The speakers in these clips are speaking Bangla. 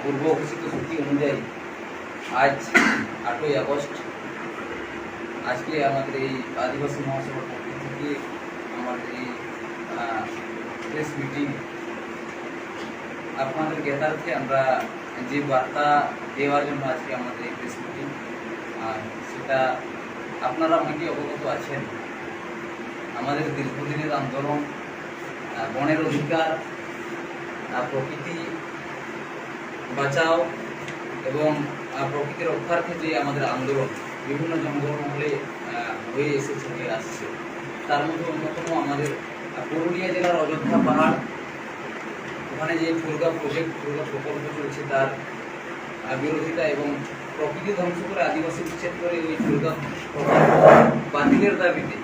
পূর্ব ঘোষিত সূচি অনুযায়ী আজ 8ই আগস্ট আজকে আমাদের এই আদিবাসী মহাসভার পক্ষ থেকে আমাদের এই প্রেস মিটিং আপনাদের জ্ঞাতার্থে আমরা যে বার্তা দেওয়ার জন্য আজকে আমাদের এই প্রেস মিটিং সেটা আপনারা অনেকেই অবগত আছেন। আমাদের দীর্ঘদিনের আন্দোলন বনের অধিকার, প্রকৃতি বাঁচাও এবং প্রকৃতি রক্ষার্থে যে আমাদের আন্দোলন বিভিন্ন জঙ্গলমহলে হয়ে এসেছে হয়ে আসছে, তার মধ্যে অন্যতম আমাদের পুরুলিয়া জেলার অযোধ্যা পাহাড়, ওখানে যে ফুলগাঁও প্রকল্প চলছে তার বিরোধিতা এবং প্রকৃতি ধ্বংস করে আদিবাসী বিচ্ছেদ করে ওই ফুলগাঁও প্রকল্প বাতিলের দাবিতে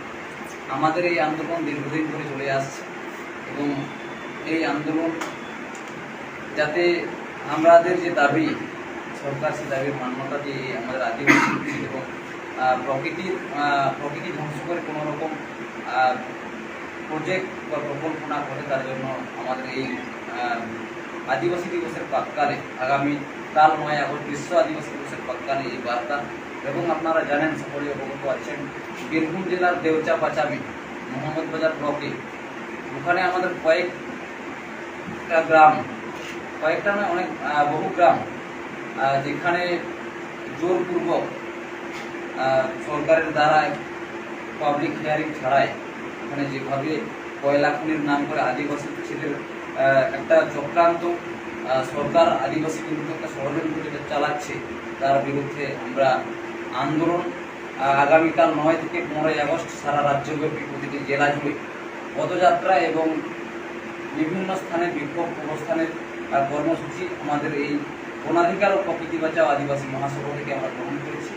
আমাদের এই আন্দোলন দীর্ঘদিন ধরে চলে আসছে এবং এই আন্দোলন যাতে আমাদের যে দাবি সরকার সে দাবির মান্যতা দিয়ে আমাদের আদিবাসী এবং প্রকৃতি ধ্বংস করে কোনো রকম প্রজেক্ট বা প্রকল্প না করে, তার জন্য আমাদের এই আদিবাসী দিবসের প্রাক্কালে আগামী কাল 9 আগস্ট বিশ্ব আদিবাসী দিবসের প্রাক্কালে এই বার্তা। এবং আপনারা জানেন, সকলে অবগত আছেন, বীরভূম জেলার দেউচা পাচামি মোহাম্মদবাজার ব্লকে ওখানে আমাদের কয়েকটা নয় অনেক বহু গ্রাম যেখানে জোরপূর্বক সরকারের দ্বারা পাবলিক হিয়ারিং ছাড়াই ওখানে যেভাবে কয়লা খনির নাম করে আদিবাসী ছেলের একটা চক্রান্ত সরকার আদিবাসী বিরুদ্ধে একটা ষড়যন্ত্র যেটা চালাচ্ছে, তার বিরুদ্ধে আমরা আন্দোলন আগামীকাল 9 থেকে 15 আগস্ট সারা রাজ্যব্যাপী প্রতিটি জেলা জুড়ে পদযাত্রা এবং বিভিন্ন স্থানে বিক্ষোভ প্রস্থানের কর্মসূচি আমাদের এই বনাধিকার ও প্রকৃতি বাঁচাও আদিবাসী মহাসভা থেকে আমরা গ্রহণ করেছি।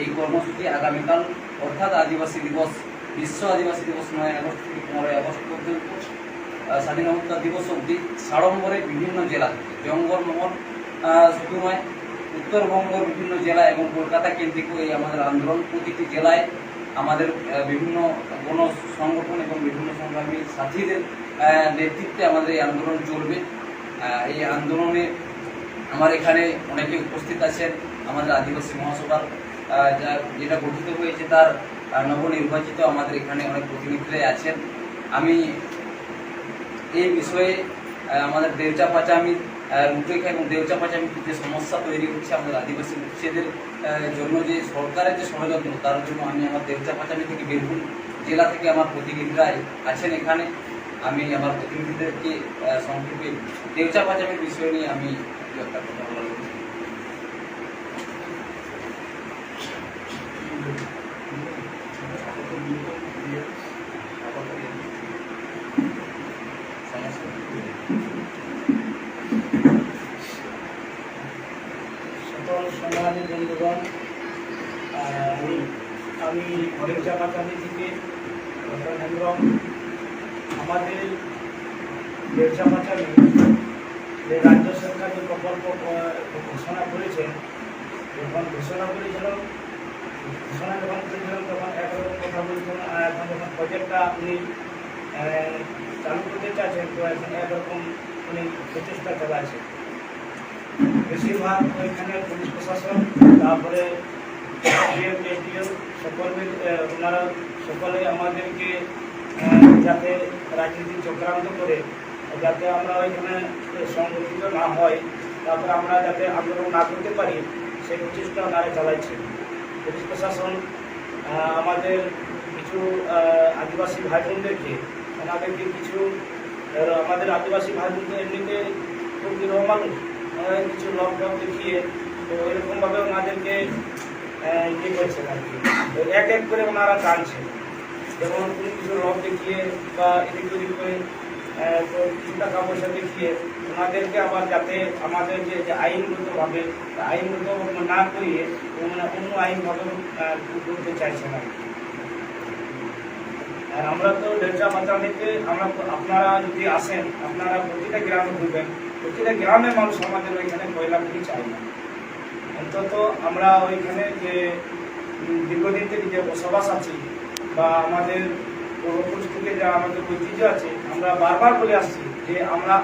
এই কর্মসূচি আগামীকাল অর্থাৎ আদিবাসী দিবস বিশ্ব আদিবাসী দিবস 9 আগস্ট থেকে 15 আগস্ট পর্যন্ত স্বাধীনতা দিবস অবধি সাড়ম্বরে বিভিন্ন জেলা জঙ্গলমহল শুধু নয়, উত্তরবঙ্গের বিভিন্ন জেলা এবং কলকাতা কেন্দ্রিক এই আমাদের আন্দোলন প্রতিটি জেলায় আমাদের বিভিন্ন গণ সংগঠন এবং বিভিন্ন সংগ্রামী সাথীদের নেতৃত্বে আমাদের এই আন্দোলন চলবে। এই আন্দোলনে আমার এখানে অনেকে উপস্থিত আছেন। আমাদের আদিবাসী মহাসভার যেটা গঠিত হয়েছে তার নবনির্বাচিত আমাদের এখানে অনেক প্রতিনিধিরাই আছেন। আমি এই বিষয়ে আমাদের দেউচা পাচামির রূপরেখা এবং দেউচা পাচামির যে সমস্যা তৈরি হচ্ছে আমাদের আদিবাসী উচ্ছেদের জন্য যে সরকারের যে ষড়যন্ত্র, তার জন্য আমি আমার দেউচা পাচামি থেকে বীরভূম জেলা থেকে আমার প্রতিনিধিরা আছেন এখানে। আমি আমার প্রতিনিধিদেরকে সংক্ষেপে দেউচা পাচামির বিষয় নিয়ে আমি একটা কথা বলার সমাজী বন্ধুগণ, আমি দেউচা পাচামি থেকে হেমব্রম। আমাদের দেউচা পাচামি যে রাজ্য সরকার যে প্রকল্প ঘোষণা করেছেন, যখন ঘোষণা করেছিলাম তখন একরকম কথা বলছিলেন, আর এখন যখন প্রজেক্টটা উনি চালু করতে চাচ্ছেন তো এখন একরকম উনি প্রচেষ্টা চালাচ্ছেন। বেশিরভাগ ওইখানে পুলিশ প্রশাসন, তারপরে ওনারা সকলে আমাদেরকে যাতে রাজনীতি চক্রান্ত করে যাতে আমরা ওইখানে সংগঠিত না হয়, তারপরে আমরা যাতে আন্দোলন না করতে পারি সেই প্রচেষ্টা ওনারা চালাচ্ছেন। পুলিশ প্রশাসন আমাদের কিছু আদিবাসী ভাই বোনদেরকে কিছু আমাদের আদিবাসী ভাই বোন তো এমনিতে খুব নিরহ মানুষ, কিছু লক দেখিয়ে তো এরকমভাবে ওনাদেরকে ইয়ে করছেন আর কি, এক এক করে ওনারা টানছেন। যেমন কোনো কিছু লক দেখিয়ে বা এদিক ওদিক করে কিছু টাকা পয়সা দেখিয়ে ওনাদেরকে আবার যাতে আমাদের যে আইনগতভাবে আইনগত না করিয়ে মানে অন্য আইনভাবে করতে চাইছেন আর কি। আর আমরা তো দেউচা পাচামিতে আপনারা যদি আসেন, আপনারা প্রতিটা গ্রামে ঘুরবেন, প্রতিটা গ্রামের মানুষ আমাদের ওইখানে কয়লা খনি চাই না। অন্তত আমরা ওইখানে যে দীর্ঘদিন থেকে যে বসবাস আছি বা আমাদের পূর্বপুরুষ থেকে যা আমাদের ঐতিহ্য আছে, আমরা বারবার বলে আসছি যে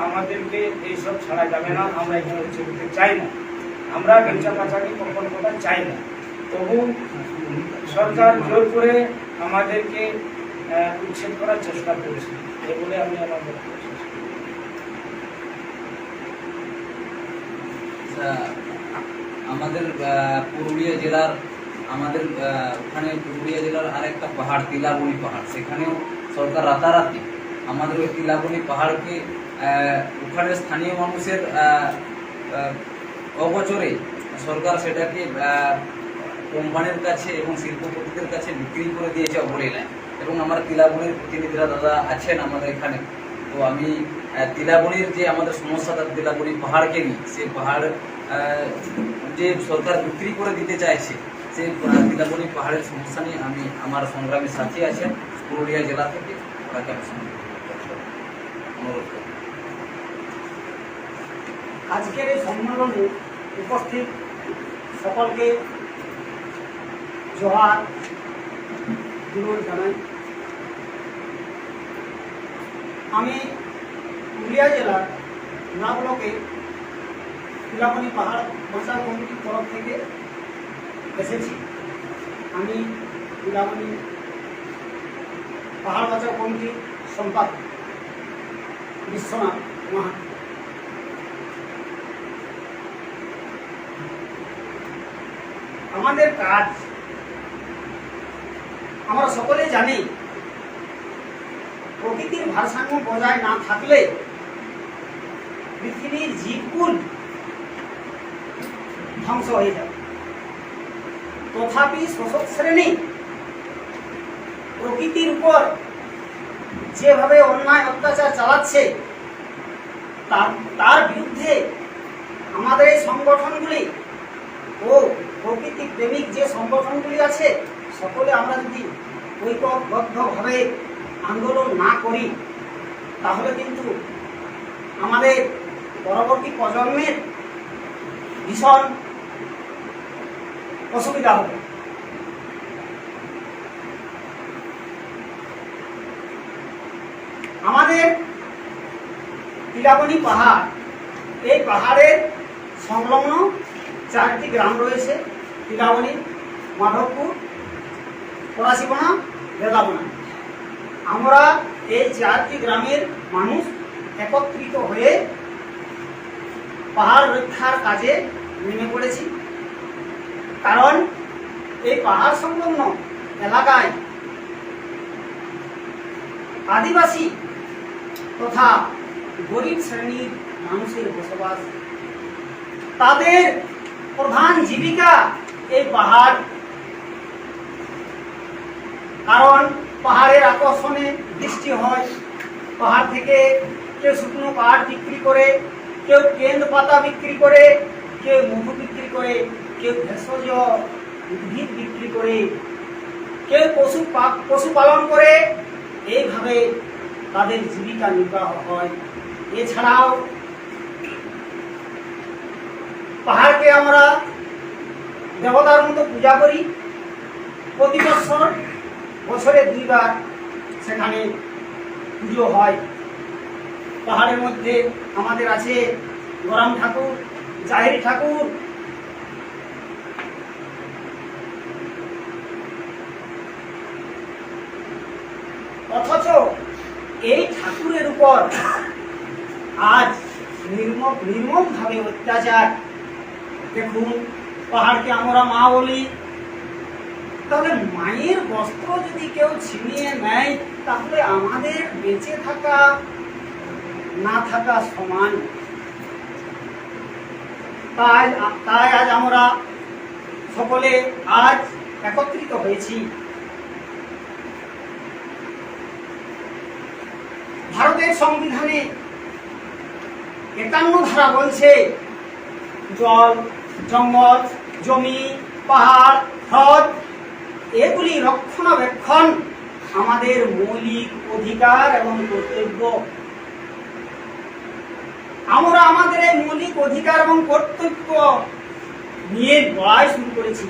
আমাদেরকে এইসব ছাড়া যাবে না, আমরা এখানে উচ্ছেদ করতে চাই না, আমরা ব্যবসা পাচারি প্রকল্পটা চাই না। তবু সরকার জোর করে আমাদেরকে উচ্ছেদ করার চেষ্টা করছে, এ বলে আমি আমার বক্তব্য শেষ করছি। আমাদের পুরুলিয়া জেলার ওখানে পুরুলিয়া জেলার আরেকটা পাহাড় তিলাবনি পাহাড়, সেখানেও সরকার রাতারাতি আমাদের ওই তিলাবনি পাহাড়কে ওখানে স্থানীয় মানুষের অগোচরে সরকার সেটাকে কোম্পানির কাছে এবং শিল্পপতিদের কাছে বিক্রি করে দিয়েছে অবলীলায়। এবং আমার তিলাবনির প্রতিনিধিরা দাদা আছেন আমাদের এখানে, তো আমি তিলাবনির যে আমাদের সমস্যা, তিলাবনি পাহাড়কে নিয়ে, সেই পাহাড় যে সরকার বিক্রি করে দিতে চাইছে, সেই তিলাবনি পাহাড়ের সমস্যা নিয়ে আমি আমার সংগ্রামী সাথী আছেন পুরুলিয়া জেলা থেকে, ওনাকে আমি অনুরোধ করি। আজকের এই সম্মেলনে উপস্থিত সকলকে জোহার বিনয় জানাই। আমি পুরুলিয়া জেলার না ব্লকে তিলাবনি পাহাড় বাঁচাও কমিটির তরফ থেকে এসেছি। আমি তিলাবনি পাহাড় বাঁচাও কমিটির সম্পাদক বিশ্বনাথ মাহাতো। আমাদের কাজ আমরা সকলে জানি, প্রকৃতির ভারসাম্য বজায় না থাকলে পৃথিবীর জীবকুল ধ্বংস হয়ে যাবে। তথাপি শোষক শ্রেণী প্রকৃতির উপর যেভাবে অন্যায় অত্যাচার চালাচ্ছে, তার বিরুদ্ধে আমাদের এই সংগঠনগুলি ও প্রকৃতি প্রেমিক যে সংগঠনগুলি আছে, সকলে আমরা যদি ঐক্যবদ্ধভাবে আন্দোলন না করি, তাহলে কিন্তু আমাদের পরবর্তী প্রজন্মের ভীষণ অসুবিধা হবে। আমাদের তিলাবনি পাহাড়, এই পাহাড়ের সংলগ্ন 4টি গ্রাম রয়েছে: তিলাবনি, মাধবপুর, পলাশিবনা, বেদাবনা। আমরা এই 4টি গ্রামের মানুষ একত্রিত হয়ে পাহাড় রক্ষার কাজে নেমে পড়েছি। কারণ এই পাহাড় সংলগ্ন এলাকায় আদিবাসী তথা গরিব শ্রেণীর মানুষের বসবাস। তাদের প্রধান জীবিকা এই পাহাড়। কারণ পাহাড়ের আকর্ষণে বৃষ্টি হয়, পাহাড় থেকে কেউ শুকনো কাঠ বিক্রি করে, কেউ কেন্দ্র পাতা বিক্রি করে, কেউ মধু বিক্রি করে, কেউ ভেষজ উদ্ভিদ বিক্রি করে, কেউ পশুপালন করে। এইভাবে তাদের জীবিকা নির্বাহ হয়। এছাড়াও পাহাড়কে আমরা দেবতার মতো পূজা করি। প্রতি বছরে 2 বার সেখানে পুজো হয়। পাহাড়ের মধ্যে আমাদের আছে গরম ঠাকুর, জাহেরি ঠাকুর। অথচ এই ঠাকুরের উপর আজ নির্মমভাবে অত্যাচার। দেখুন, পাহাড়কে আমরা মা বলি, তাহলে মায়ের বস্ত্র যদি কেউ ছিনিয়ে নেয়, তাহলে আমাদের বেঁচে থাকা না থাকা সমান। তাই আজ আমরা সকলে আজ একত্রিত হয়েছি। ভারতের সংবিধানে 51 ধারা বলছে, জল, জঙ্গল, জমি, পাহাড়, হ্রদ এগুলি রক্ষণাবেক্ষণ আমাদের মৌলিক অধিকার এবং কর্তব্য। আমরা আমাদের এই মৌলিক অধিকার এবং কর্তব্য নিয়ে লড়াই শুরু করেছি।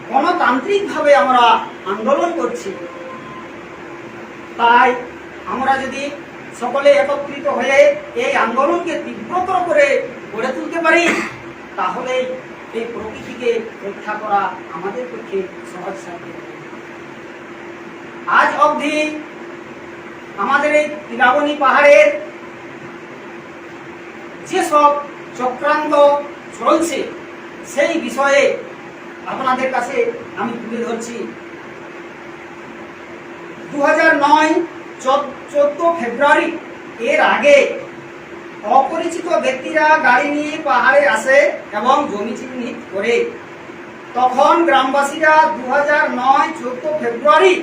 গণতান্ত্রিকভাবে আমরা আন্দোলন করছি। তাই আমরা যদি সকলে একত্রিত হয়ে এই আন্দোলনকে তীব্রতর করে গড়ে তুলতে পারি, তাহলে এই প্রকৃতিকে রক্ষা করা আমাদের পক্ষে সহজ সাধ্য হবে। আজ অবধি আমাদের এই তিলাবনী পাহাড়ের যেসব চক্রান্ত চলছে সেই বিষয়ে আপনাদের কাছে আমি তুলে ধরছি। 2009 14 ফেব্রুয়ারি এর আগে অপরিচিত ব্যক্তিরা গাড়ি নিয়ে পাহাড়ে আসে এবং জমি চিহ্নিত করে। তখন গ্রামবাসীরা 2009 14 ফেব্রুয়ারি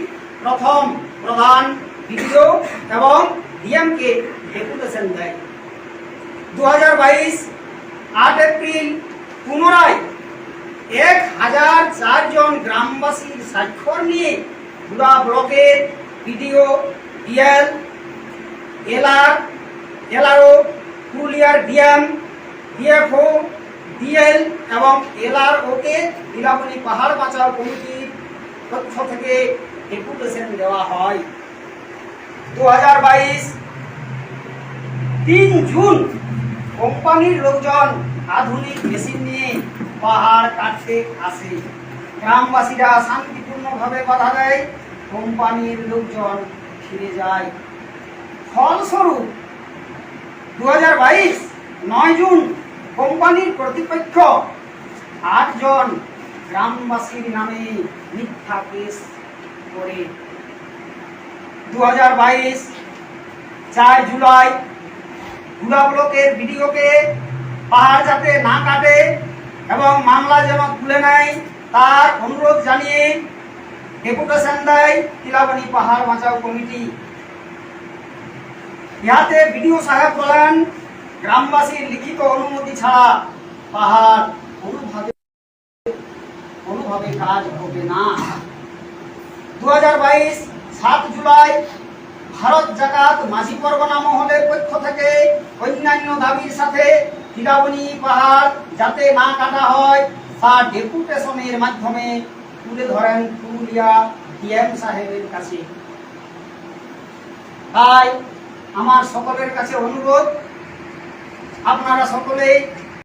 প্রথম প্রধান ভিডিও এবং ডিএমকে ডেপুটেশন দেয়। 2022 8 এপ্রিল পুনরায় 1004 জন গ্রামবাসীর স্বাক্ষর নিয়ে গুড়া ব্লকের ভিডিও, ডিএল, এলআরও, পুরুলিয়ার ডিএম, ডিএফও, ডিএল এবং এলআরওকে তিলাবনী পাহাড় বাঁচাও কমিটির পক্ষ থেকে ডেপুটেশন দেওয়া হয়। 2022 3 জুন কোম্পানির লোকজন আধুনিক মেশিন নিয়ে পাহাড় কাটতে আসে। গ্রামবাসীরা শান্তিপূর্ণভাবে বাধা দেয়, কোম্পানির লোকজন ফিরে যায়। ফলস্বরূপ 2022 9 জুন কোম্পানির কর্তৃপক্ষ 8 জন গ্রামবাসীর নামে মিথ্যা কেস করে। 2022 4 জুলাই গুড়া ব্লকের ভিডিওকে পাহাড় যাতে না কাটে এবং মামলা যেন তুলে নেয় তার অনুরোধ জানিয়ে ডেপুটেশন দেয় তিলাবনী পাহাড় বাঁচাও কমিটি। ইহাতে বিডিও সাহেব বলেন, গ্রামবাসীর লিখিত অনুমতি ছাড়া পাহাড় কোনোভাবে কাজ হবে না। 2022 7 জুলাই ভারত জাকাত মাঝি পরগনা মহলের পক্ষ থেকে অন্যান্য দাবির সাথে তিলাবনী পাহাড় যাতে না কাটা হয় তা ডেপুটেশনের মাধ্যমে তুলে ধরেন পুরুলিয়া ডিএম সাহেবের কাছে। তাই আমার সকলের কাছে অনুরোধ, আপনারা সকলেই